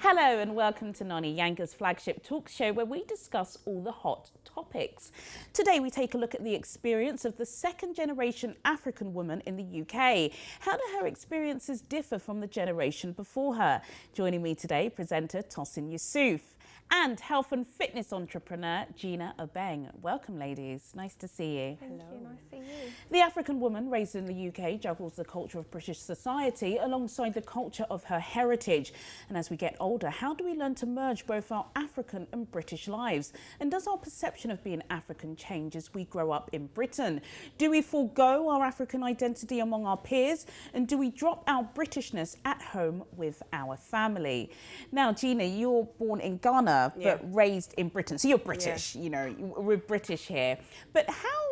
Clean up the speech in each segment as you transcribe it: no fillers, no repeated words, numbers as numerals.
Hello and welcome to Noni, Yanga's flagship talk show where we discuss all the hot topics. Today we take a look at the experience of the second generation African woman in the UK. How do her experiences differ from the generation before her? Joining me today, presenter Tosin Yusuf and health and fitness entrepreneur Gina Obeng. Welcome, ladies. Nice to see you. Thank you. Nice to see you. The African woman raised in the UK juggles the culture of British society alongside the culture of her heritage. And as we get older, how do we learn to merge both our African and British lives? And does our perception of being African change as we grow up in Britain? Do we forego our African identity among our peers? And do we drop our Britishness at home with our family? Now, Gina, you're born in Ghana, but raised in Britain. So you're British, you know, we're British here. But how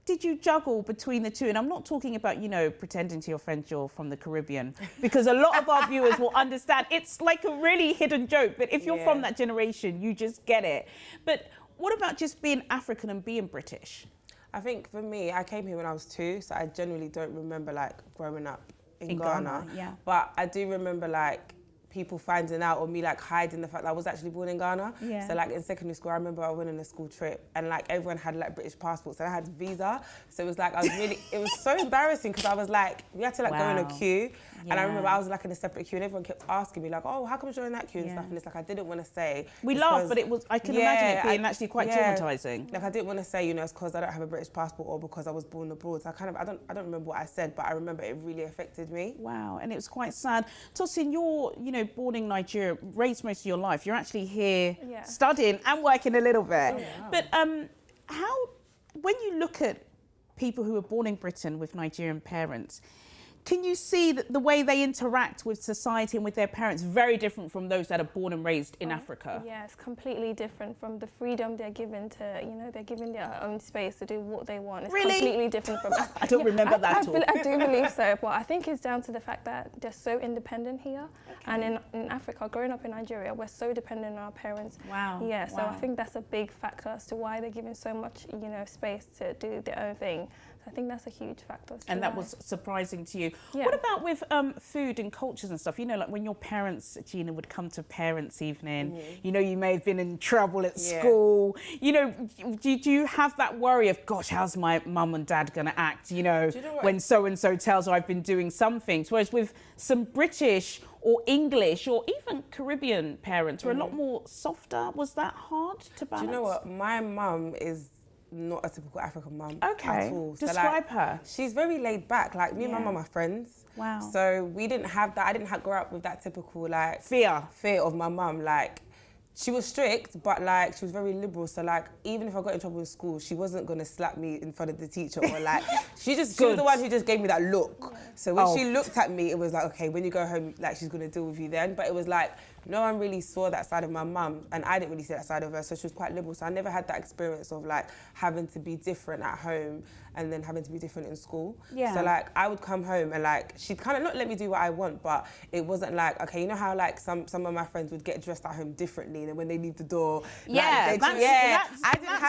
did you juggle between the two? And I'm not talking about, you know, pretending to your friends you're from the Caribbean, because a lot of our viewers will understand it's like a really hidden joke. But if you're from that generation, you just get it. But what about just being African and being British? I think for me, I came here when I was 2, so I genuinely don't remember like growing up in Ghana. Yeah. But I do remember like people finding out or me like hiding the fact that I was actually born in Ghana. Yeah. So like in secondary school, I remember I went on a school trip and like everyone had like British passports and I had visa. So it was like, it was so embarrassing because I was like, we had to like go in a queue. And I remember I was like in a separate queue and everyone kept asking me like, oh, how come you're in that queue and stuff? And it's like, I didn't want to say. We laughed, but it was, I can imagine it being actually quite traumatizing. Like I didn't want to say, you know, it's because I don't have a British passport or because I was born abroad. So I don't remember what I said, but I remember it really affected me. Wow, and it was quite sad. Tosin, you're, you know, born in Nigeria, raised most of your life. You're actually here studying and working a little bit. But when you look at people who are born in Britain with Nigerian parents, can you see that the way they interact with society and with their parents very different from those that are born and raised in Africa? Yeah, it's completely different from the freedom they're given to, you know, they're given their own space to do what they want. It's completely different from us. I don't remember that at all. I do believe so, but I think it's down to the fact that they're so independent here. And in Africa, growing up in Nigeria, we're so dependent on our parents. Wow. Yeah, so I think that's a big factor as to why they're given so much, you know, space to do their own thing. I think that's a huge factor. And that was surprising to you. Yeah. What about with food and cultures and stuff? You know, like when your parents, Gina, would come to parents' evening, you know, you may have been in trouble at school. You know, do you have that worry of, gosh, how's my mum and dad going to act, you know when so-and-so tells her I've been doing some things? Whereas with some British or English or even Caribbean parents were a lot more softer. Was that hard to balance? Do you know what? My mum is not a typical African mum at all. Describe her. She's very laid back. Like me and my mum are friends. Wow. So we didn't have that. I didn't grow up with that typical like fear of my mum. Like she was strict, but like she was very liberal. So like even if I got in trouble in school, she wasn't gonna slap me in front of the teacher or like she was the one who just gave me that look. So when she looked at me, it was like, okay, when you go home, like she's gonna deal with you then. But it was like no one really saw that side of my mum and I didn't really see that side of her, so she was quite liberal. So I never had that experience of like having to be different at home and then having to be different in school. Yeah. So like I would come home and like she'd kind of not let me do what I want, but it wasn't like, okay, you know how like some of my friends would get dressed at home differently and then when they leave the door, that's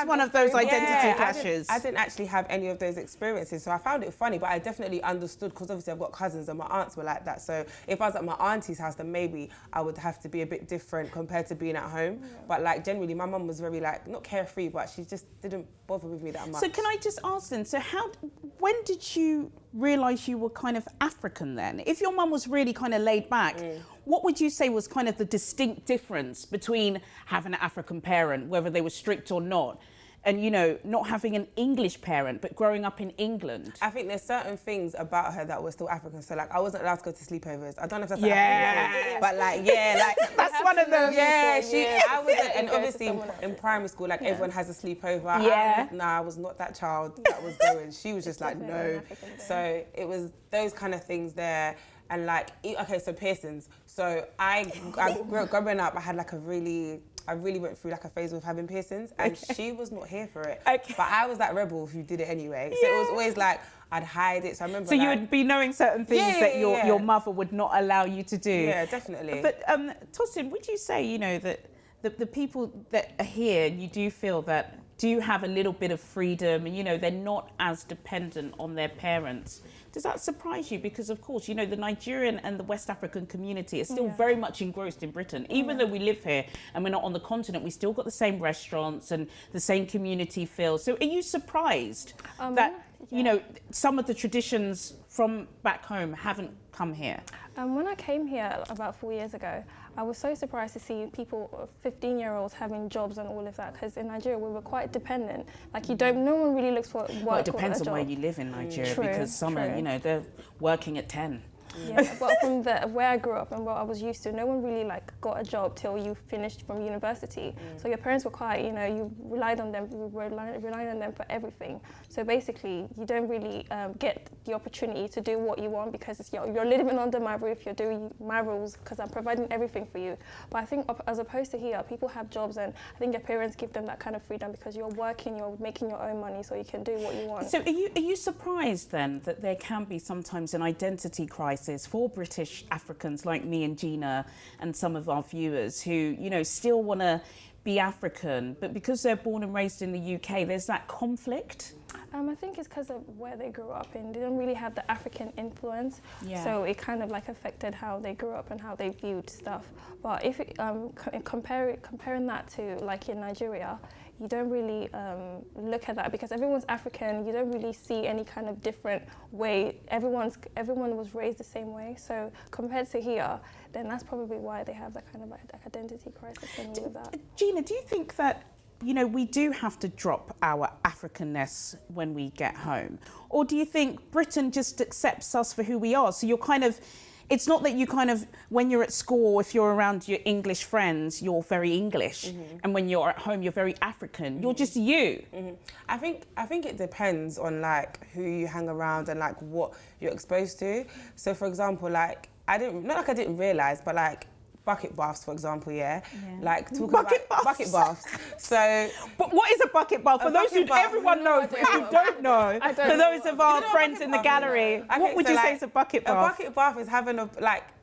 one of those identity clashes. I didn't actually have any of those experiences, so I found it funny, but I definitely understood because obviously I've got cousins and my aunts were like that. So if I was at my auntie's house, then maybe I would have to be a bit different compared to being at home. But like generally my mum was very like not carefree, but she just didn't bother with me that much. So can I just ask then, so when did you realise you were kind of African then? If your mum was really kind of laid back, what would you say was kind of the distinct difference between having an African parent, whether they were strict or not, and, you know, not having an English parent, but growing up in England? I think there's certain things about her that were still African. So, like, I wasn't allowed to go to sleepovers. I don't know if that's African thing, but, like, that's one of them. I wasn't. And obviously, in primary school, like, everyone has a sleepover. I was not that child that was going. She was just like, no. So, it was those kind of things there. And, like, okay, so piercings. So, I growing up, I had, like, I really went through like a phase of having piercings and she was not here for it. But I was that rebel who did it anyway. So it was always like, I'd hide it. So I remember you would be knowing certain things that your mother would not allow you to do. Yeah, definitely. But Tosin, would you say, you know, that the people that are here, you do feel that, do have a little bit of freedom and, you know, they're not as dependent on their parents. Does that surprise you? Because, of course, you know, the Nigerian and the West African community is still very much engrossed in Britain. Even though we live here and we're not on the continent, we still got the same restaurants and the same community feel. So are you surprised that, you know, some of the traditions from back home haven't come here? When I came here about 4 years ago, I was so surprised to see people, 15-year-olds, having jobs and all of that. Because in Nigeria, we were quite dependent. Like, no one really looks for work. Well, it depends or a on where job. you live in Nigeria, True, because some are, you know, they're working at 10. Yeah, but from where I grew up and what I was used to, no one really like got a job till you finished from university. So your parents were quite, you know, you relied on them, relying on them for everything. So basically, you don't really get the opportunity to do what you want because you're living under my roof, you're doing my rules because I'm providing everything for you. But I think as opposed to here, people have jobs and I think your parents give them that kind of freedom because you're working, you're making your own money, so you can do what you want. So are you surprised then that there can be sometimes an identity crisis for British Africans like me and Gina and some of our viewers who, you know, still want to be African, but because they're born and raised in the UK, there's that conflict? I think it's because of where they grew up in. They don't really have the African influence, so it kind of like affected how they grew up and how they viewed stuff. But if comparing that to like in Nigeria, you don't really look at that because everyone's African. You don't really see any kind of different way. Everyone was raised the same way. So compared to here, then that's probably why they have that kind of like identity crisis and all of that. Gina, do you think that, you know, we do have to drop our Africanness when we get home? Or do you think Britain just accepts us for who we are? So you're kind of, it's not that you kind of, when you're at school, if you're around your English friends, you're very English. And when you're at home, you're very African. You're just you. I think it depends on like who you hang around and like what you're exposed to. So for example, like I didn't realise, but like bucket baths, for example, like talking about bucket baths. So, but what is a bucket bath? For those who everyone knows, but if you don't know, for those of our friends in the gallery, what would you say is a bucket bath? A bucket bath is having a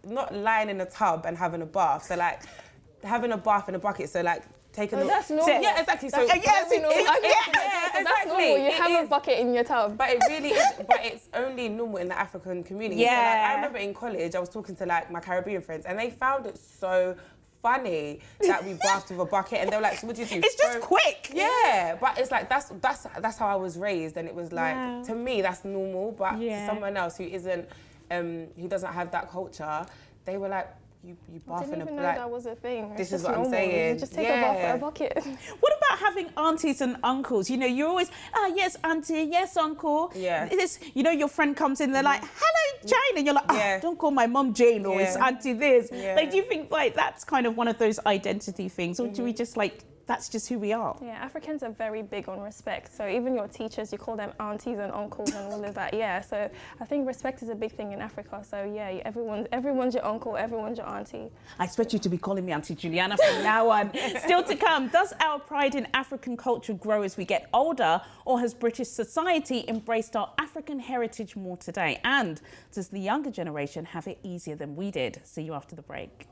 not lying in a tub and having a bath. So like having a bath in a bucket. So like taking. That's normal. Yeah, exactly. So that's normal. You have a bucket in your tub. But it really is. But it's only normal in the African community. Yeah. So, like, I remember in college, I was talking to like my Caribbean friends, and they found it so funny that we bathed with a bucket, and they were like, "So what do you do?" It's just quick. Yeah, but it's like that's how I was raised, and it was like to me that's normal, but to someone else who isn't, who doesn't have that culture, they were like, you bath in a I didn't even know that was a thing. This is what I'm saying. You just take a bath with a bucket. What about having aunties and uncles? You know, you're always, yes, auntie, yes, uncle. Yeah. This, you know, your friend comes in, they're like, hello, Jane. And you're like, don't call my mum Jane or it's auntie this. Yeah. Like, do you think like that's kind of one of those identity things? Or do we just like, that's just who we are? Yeah, Africans are very big on respect. So even your teachers, you call them aunties and uncles and all of that. Yeah, so I think respect is a big thing in Africa. So yeah, everyone's your uncle, everyone's your auntie. I expect you to be calling me Auntie Juliana from now on. Still to come, does our pride in African culture grow as we get older, or has British society embraced our African heritage more today? And does the younger generation have it easier than we did? See you after the break.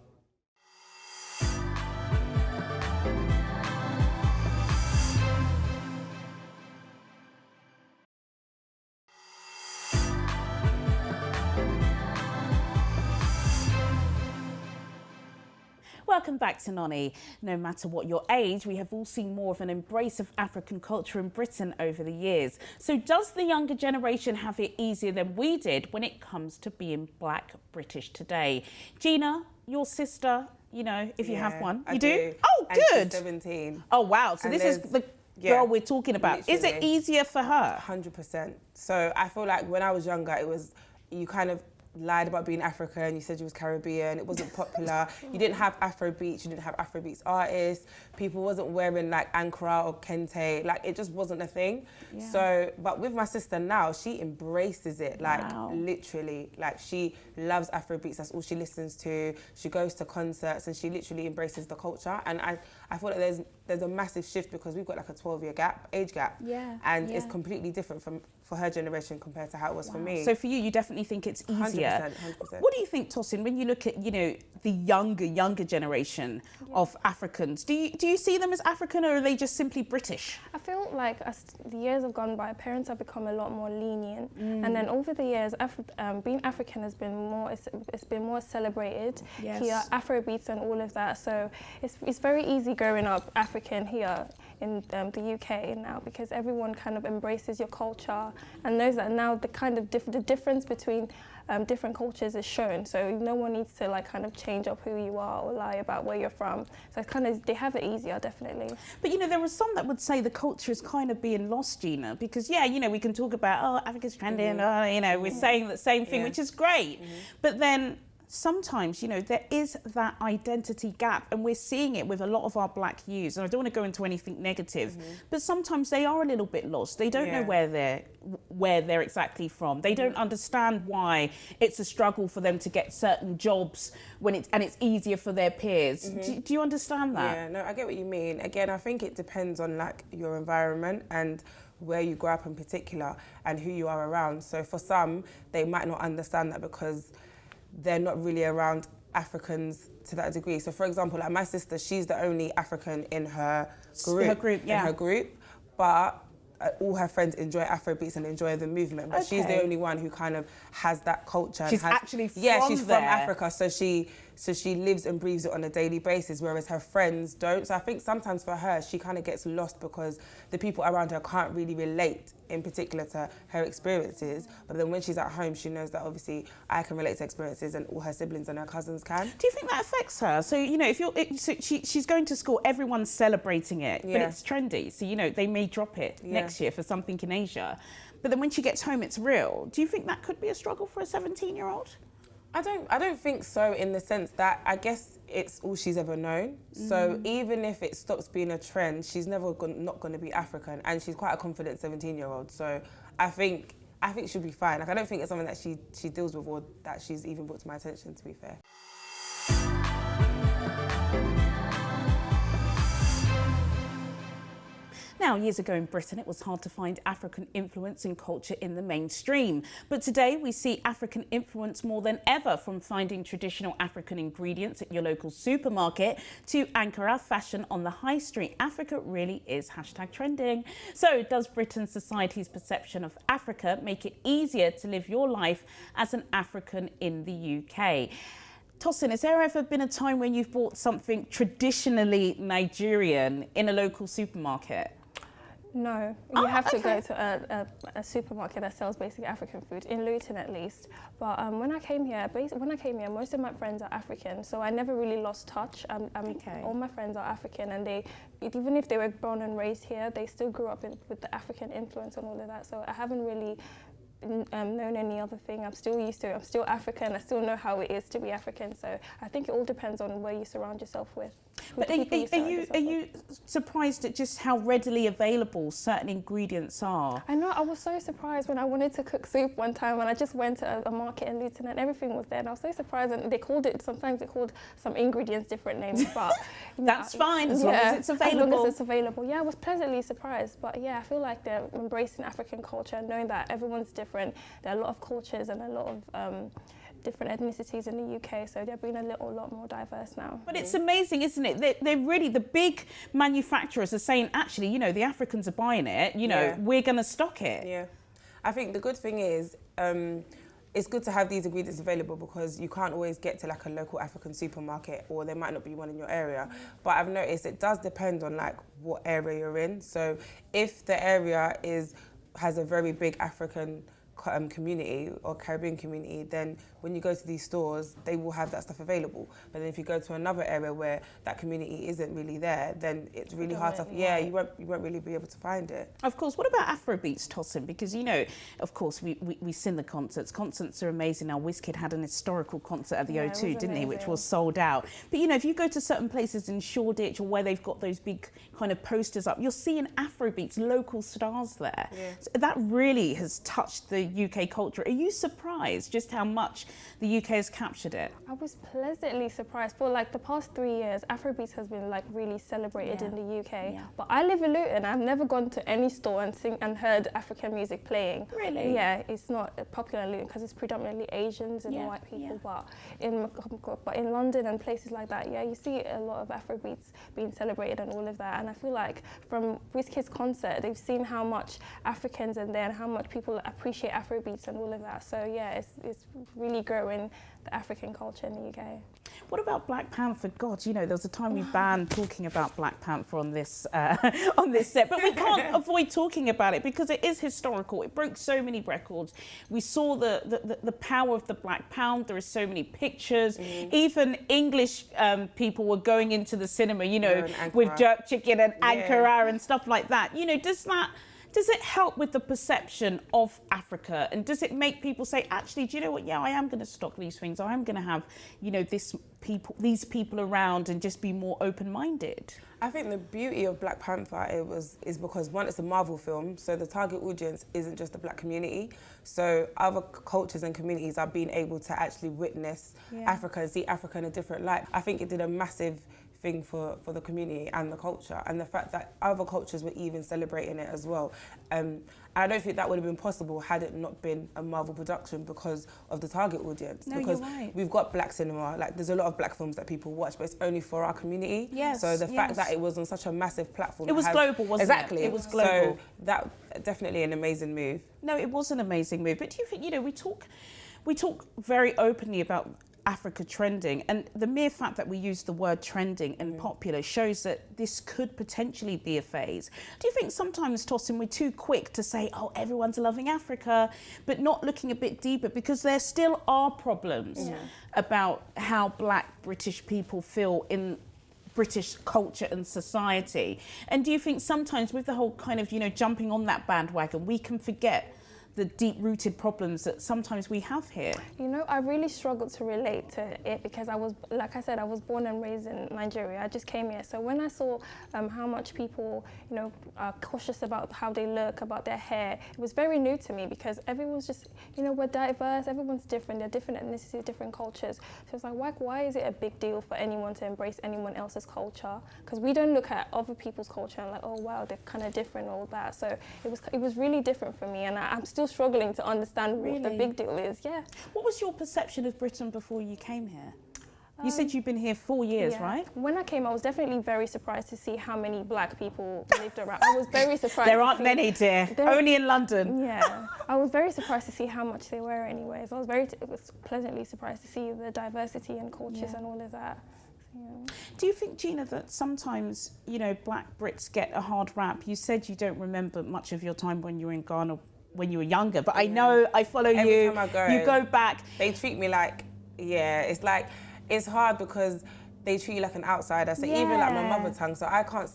Welcome back to Noni. No matter what your age, we have all seen more of an embrace of African culture in Britain over the years. So does the younger generation have it easier than we did when it comes to being Black British today? Gina, your sister, you know, if you have one, you do? Oh, and good. She's 17. Oh, wow. So this is the girl we're talking about. Literally. Is it easier for her? 100%. So I feel like when I was younger, it was, you kind of lied about being African, you said you was Caribbean, it wasn't popular, you didn't have Afrobeats, you didn't have Afrobeats artists, people wasn't wearing like Ankara or Kente, like it just wasn't a thing. So, but with my sister now, she embraces it, like literally, like she loves Afrobeats, that's all she listens to, she goes to concerts and she literally embraces the culture. And I feel like there's a massive shift because we've got like a 12-year age gap, and it's completely different for her generation compared to how it was for me. So for you definitely think it's easier. 100%. What do you think, Tosin, when you look at, you know, the younger generation of Africans? Do you see them as African, or are they just simply British? I feel like as the years have gone by, parents have become a lot more lenient, and then over the years, being African has been more. It's been more celebrated here, Afrobeats and all of that. So it's very easy growing up African here in the UK now, because everyone kind of embraces your culture and knows that now the kind of the difference between different cultures is shown. So no one needs to like kind of change up who you are or lie about where you're from. So it's kind of, they have it easier, definitely. But you know, there are some that would say the culture is kind of being lost, Gina, because you know, we can talk about, oh, Africa's trending, you know, we're saying the same thing, which is great. But then sometimes, you know, there is that identity gap, and we're seeing it with a lot of our black youths. And I don't want to go into anything negative, but sometimes they are a little bit lost. They don't know where they're exactly from. They don't understand why it's a struggle for them to get certain jobs when it's easier for their peers. Do you understand that? Yeah, no, I get what you mean. Again, I think it depends on like your environment and where you grow up in particular and who you are around. So for some, they might not understand that because they're not really around Africans to that degree. So for example, like my sister, she's the only African in her group, but all her friends enjoy Afrobeats and enjoy the movement, but she's the only one who kind of has that culture. She's actually from she's from Africa, so she lives and breathes it on a daily basis, whereas her friends don't. So I think sometimes for her, she kind of gets lost because the people around her can't really relate in particular to her experiences. But then when she's at home, she knows that obviously I can relate to experiences and all her siblings and her cousins can. Do you think that affects her? So, you know, if she's going to school, everyone's celebrating it, but it's trendy. So, you know, they may drop it next year for something in Asia. But then when she gets home, it's real. Do you think that could be a struggle for a 17-year-old? I don't think so, in the sense that I guess it's all she's ever known. So even if it stops being a trend, she's never not going to be African, and she's quite a confident 17-year-old. So I think she'll be fine. Like, I don't think it's something that she deals with or that she's even brought to my attention, to be fair. Now, years ago in Britain, it was hard to find African influence in culture in the mainstream. But today we see African influence more than ever, from finding traditional African ingredients at your local supermarket to Ankara fashion on the high street. Africa really is #trending. So does Britain's society's perception of Africa make it easier to live your life as an African in the UK? Tosin, has there ever been a time when you've bought something traditionally Nigerian in a local supermarket? No, you have to go to a supermarket that sells basic African food, in Luton at least. But when I came here, most of my friends are African, so I never really lost touch. All my friends are African, and even if they were born and raised here, they still grew up with the African influence and all of that. So I haven't really known any other thing. I'm still African. I still know how it is to be African. So I think it all depends on where you surround yourself with. But are you surprised at just how readily available certain ingredients are? I know, I was so surprised when I wanted to cook soup one time, and I just went to a market in Luton and everything was there, and I was so surprised. And sometimes they called some ingredients different names, but that's fine as long as it's available. As long as it's available. Yeah, I was pleasantly surprised. But yeah, I feel like they're embracing African culture, knowing that everyone's different. There are a lot of cultures and a lot of different ethnicities in the UK, so they're being a lot more diverse now. But it's amazing, isn't it? They're really, the big manufacturers are saying, actually, you know, the Africans are buying it, you know, we're going to stock it. Yeah. I think the good thing is, it's good to have these ingredients available because you can't always get to like a local African supermarket, or there might not be one in your area. But I've noticed it does depend on like what area you're in. So if the area has a very big African community or Caribbean community, then when you go to these stores, they will have that stuff available. But then if you go to another area where that community isn't really there, then it's really hard to, you won't really be able to find it. Of course. What about Afrobeats, Tosin? Because, you know, of course, we sing the concerts. Concerts are amazing. Now, Wizkid had an historical concert at the O2, didn't he, which was sold out. But, you know, if you go to certain places in Shoreditch or where they've got those big kind of posters up, you're seeing Afrobeats, local stars there. Yeah. So that really has touched the UK culture. Are you surprised just how much the UK has captured it? I was pleasantly surprised. For like the past 3 years, Afrobeats has been like really celebrated in the UK. Yeah. But I live in Luton. I've never gone to any store and heard African music playing. Really? Yeah, it's not popular in Luton because it's predominantly Asians and white people. But in London and places like that, yeah, you see a lot of Afrobeats being celebrated and all of that. And I feel like from Wizkid's concert, they've seen how much Africans and then how much people appreciate Afrobeats and all of that. So yeah, it's really growing the African culture in the UK. What about Black Panther? God, you know, there was a time we banned talking about Black Panther on this on this set, but we can't avoid talking about it because it is historical. It broke so many records. We saw the power of the Black Pound. There are so many pictures. Even English people were going into the cinema, you know, with jerk chicken and Ankara and stuff like that. You know, does it help with the perception of Africa? And does it make people say, actually, do you know what? Yeah, I am going to stock these things. I am going to have, you know, these people around and just be more open-minded. I think the beauty of Black Panther is because, one, it's a Marvel film, so the target audience isn't just the black community. So other cultures and communities are being able to actually witness Africa and see Africa in a different light. I think it did a massive thing for the community and the culture, and the fact that other cultures were even celebrating it as well. And I don't think that would have been possible had it not been a Marvel production because of the target audience. No, because you're right. we've got black cinema, like there's a lot of black films that people watch, but it's only for our community. Yes, so the fact that it was on such a massive platform. It was global, wasn't exactly. it? It was global. So that definitely an amazing move. No, it was an amazing move. But do you think, you know, we talk very openly about Africa trending, and the mere fact that we use the word trending and popular shows that this could potentially be a phase. Do you think sometimes, Tosin, we're too quick to say, oh, everyone's loving Africa, but not looking a bit deeper, because there still are problems about how black British people feel in British culture and society? And do you think sometimes with the whole kind of, you know, jumping on that bandwagon, we can forget the deep-rooted problems that sometimes we have here? You know, I really struggled to relate to it because I was, like I said, I was born and raised in Nigeria. I just came here. So when I saw how much people, you know, are cautious about how they look, about their hair, it was very new to me because everyone's just, you know, we're diverse, everyone's different, they're different ethnicities, different cultures. So it's like, why is it a big deal for anyone to embrace anyone else's culture? Because we don't look at other people's culture and like, oh wow, they're kind of different and all that. So it was really different for me, and I'm still struggling to understand what the big deal is. Yeah. What was your perception of Britain before you came here? You said you've been here 4 years, right? When I came, I was definitely very surprised to see how many black people lived around. I was very surprised. There aren't many, dear. Only in London. Yeah. I was very surprised to see how much they were anyways. I was pleasantly surprised to see the diversity and cultures and all of that. Yeah. Do you think, Gina, that sometimes, you know, black Brits get a hard rap? You said you don't remember much of your time when you were in Ghana when you were younger, but I know, I follow you. Every time I go, you go back. They treat me like, it's like, it's hard because they treat you like an outsider. So even like my mother tongue, so I can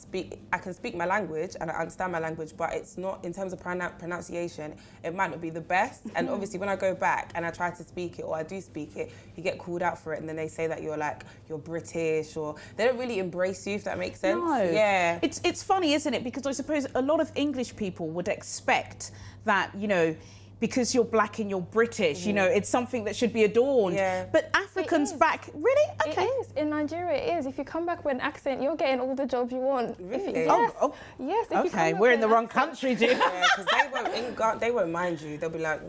speak my language and I understand my language, but it's not, in terms of pronunciation, it might not be the best. And obviously when I go back and I try to speak it, or I do speak it, you get called out for it, and then they say that you're British, or they don't really embrace you, if that makes sense. No. Yeah. It's funny, isn't it? Because I suppose a lot of English people would expect that, you know, because you're black and you're British, you know, it's something that should be adorned. Yeah. But Africans back, really? Okay. It is. In Nigeria, it is. If you come back with an accent, you're getting all the jobs you want. Really? Yes. If you come back we're in with the an wrong accent. country, dude. Yeah, because they won't mind you. They'll be like,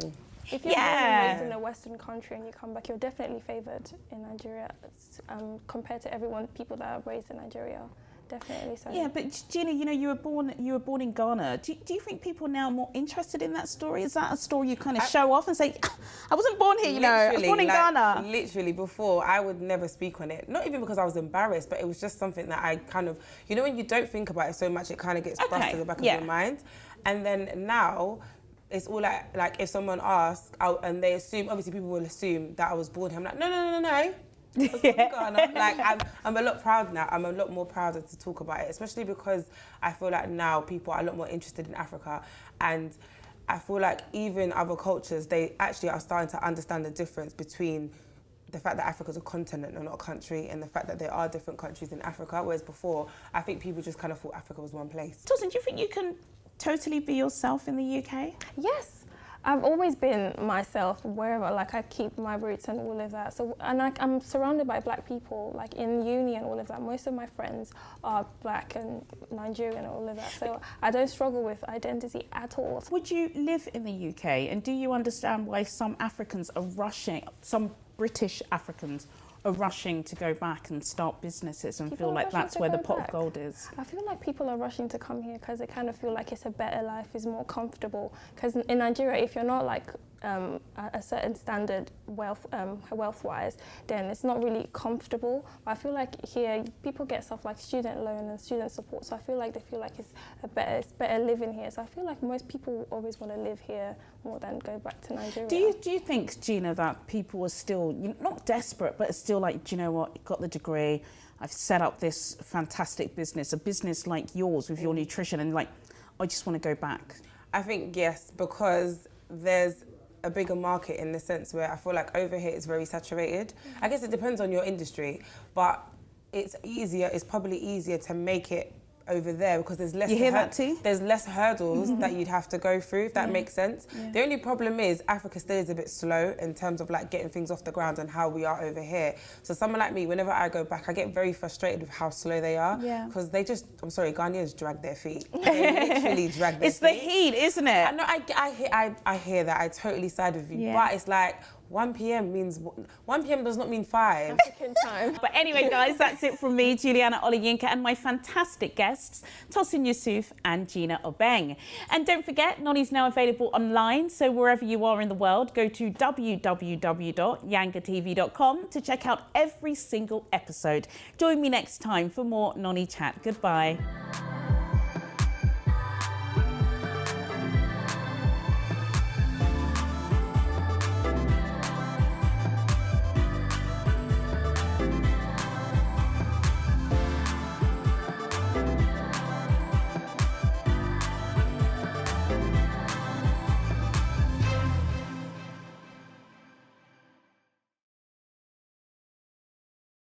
If you're born and raised in a Western country and you come back, you're definitely favoured in Nigeria compared to people that are raised in Nigeria. Definitely so. Yeah, but Gina, you know, you were born in Ghana. Do you think people now are more interested in that story? Is that a story you kind of show off and say, I wasn't born here, you know, I was born in Ghana? Literally, before, I would never speak on it. Not even because I was embarrassed, but it was just something that I kind of, you know, when you don't think about it so much, it kind of gets brushed to the back of your mind. And then now, it's all like if someone asks, and they assume, obviously people will assume that I was born here. I'm like, no. Ghana. Like I'm a lot proud now. I'm a lot more prouder to talk about it, especially because I feel like now people are a lot more interested in Africa, and I feel like even other cultures, they actually are starting to understand the difference between the fact that Africa's a continent and not a country, and the fact that there are different countries in Africa, whereas before I think people just kind of thought Africa was one place. Tosin, do you think you can totally be yourself in the UK? Yes. I've always been myself wherever, like I keep my roots and all of that. So, and I'm surrounded by black people, like in uni and all of that. Most of my friends are black and Nigerian and all of that. So I don't struggle with identity at all. Would you live in the UK, and do you understand why some Africans are rushing, some British Africans are rushing to go back and start businesses and feel like that's where the pot of gold is? I feel like people are rushing to come here because they kind of feel like it's a better life, it's more comfortable. Because in Nigeria, if you're not like a certain standard wealth-wise, then it's not really comfortable. But I feel like here people get stuff like student loan and student support, so I feel like they feel like it's better living here. So I feel like most people always want to live here more than go back to Nigeria. Do you think, Gina, that people are still not desperate, but are still like, do you know what, got the degree, I've set up this fantastic business, a business like yours with your nutrition, and like, I just want to go back? I think yes, because there's a bigger market in the sense where I feel like over here it's very saturated. I guess it depends on your industry, but it's probably easier to make it over there because there's less. You hear that too? There's less hurdles that you'd have to go through, if that makes sense. Yeah. The only problem is Africa still is a bit slow in terms of like getting things off the ground and how we are over here. So someone like me, whenever I go back, I get very frustrated with how slow they are. Yeah. Because they just, I'm sorry, Ghanaians drag their feet. They literally drag their feet. It's the heat, isn't it? I know, I hear that. I totally side with you. Yeah. But it's like, 1 p.m. means 1 p.m. does not mean 5. African time. But anyway, guys, that's it from me, Juliana Oluyinka, and my fantastic guests, Tosin Yusuf and Gina Obeng. And don't forget, Noni's now available online, so wherever you are in the world, go to www.yangatv.com to check out every single episode. Join me next time for more Noni Chat. Goodbye.